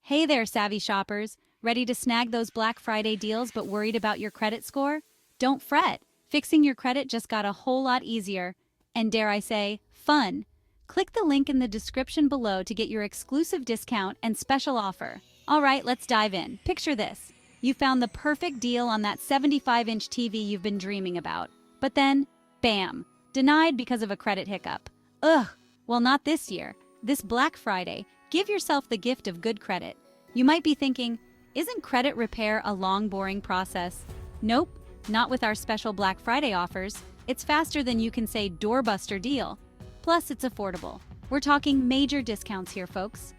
Hey there, savvy shoppers. Ready to snag those Black Friday deals but worried about your credit score? Don't fret. Fixing your credit just got a whole lot easier. And dare I say, fun. Click the link in the description below to get your exclusive discount and special offer. All right, let's dive in. Picture this. You found the perfect deal on that 75-inch TV you've been dreaming about. But then, bam, denied because of a credit hiccup. Ugh, well, not this year. This Black Friday, give yourself the gift of good credit. You might be thinking, isn't credit repair a long, boring process? Nope, not with our special Black Friday offers. It's faster than you can say doorbuster deal. Plus, it's affordable. We're talking major discounts here, folks.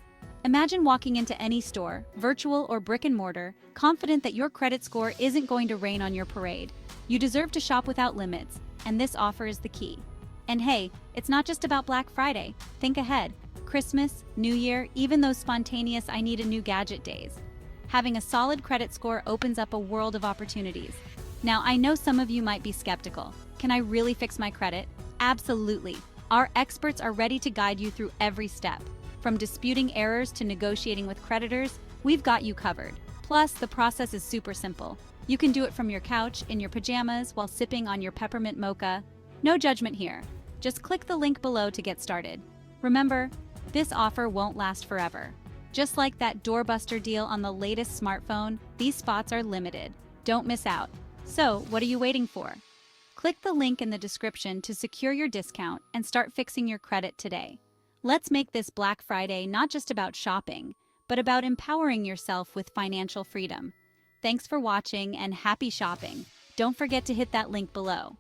Imagine walking into any store, virtual or brick and mortar, confident that your credit score isn't going to rain on your parade. You deserve to shop without limits, and this offer is the key. And hey, it's not just about Black Friday. Think ahead. Christmas, New Year, even those spontaneous I need a new gadget days. Having a solid credit score opens up a world of opportunities. Now, I know some of you might be skeptical. Can I really fix my credit? Absolutely. Our experts are ready to guide you through every step. From disputing errors to negotiating with creditors, we've got you covered. Plus, the process is super simple. You can do it from your couch, in your pajamas, while sipping on your peppermint mocha. No judgment here. Just click the link below to get started. Remember, this offer won't last forever. Just like that doorbuster deal on the latest smartphone, these spots are limited. Don't miss out. So, what are you waiting for? Click the link in the description to secure your discount and start fixing your credit today. Let's make this Black Friday not just about shopping, but about empowering yourself with financial freedom. Thanks for watching and happy shopping. Don't forget to hit that link below.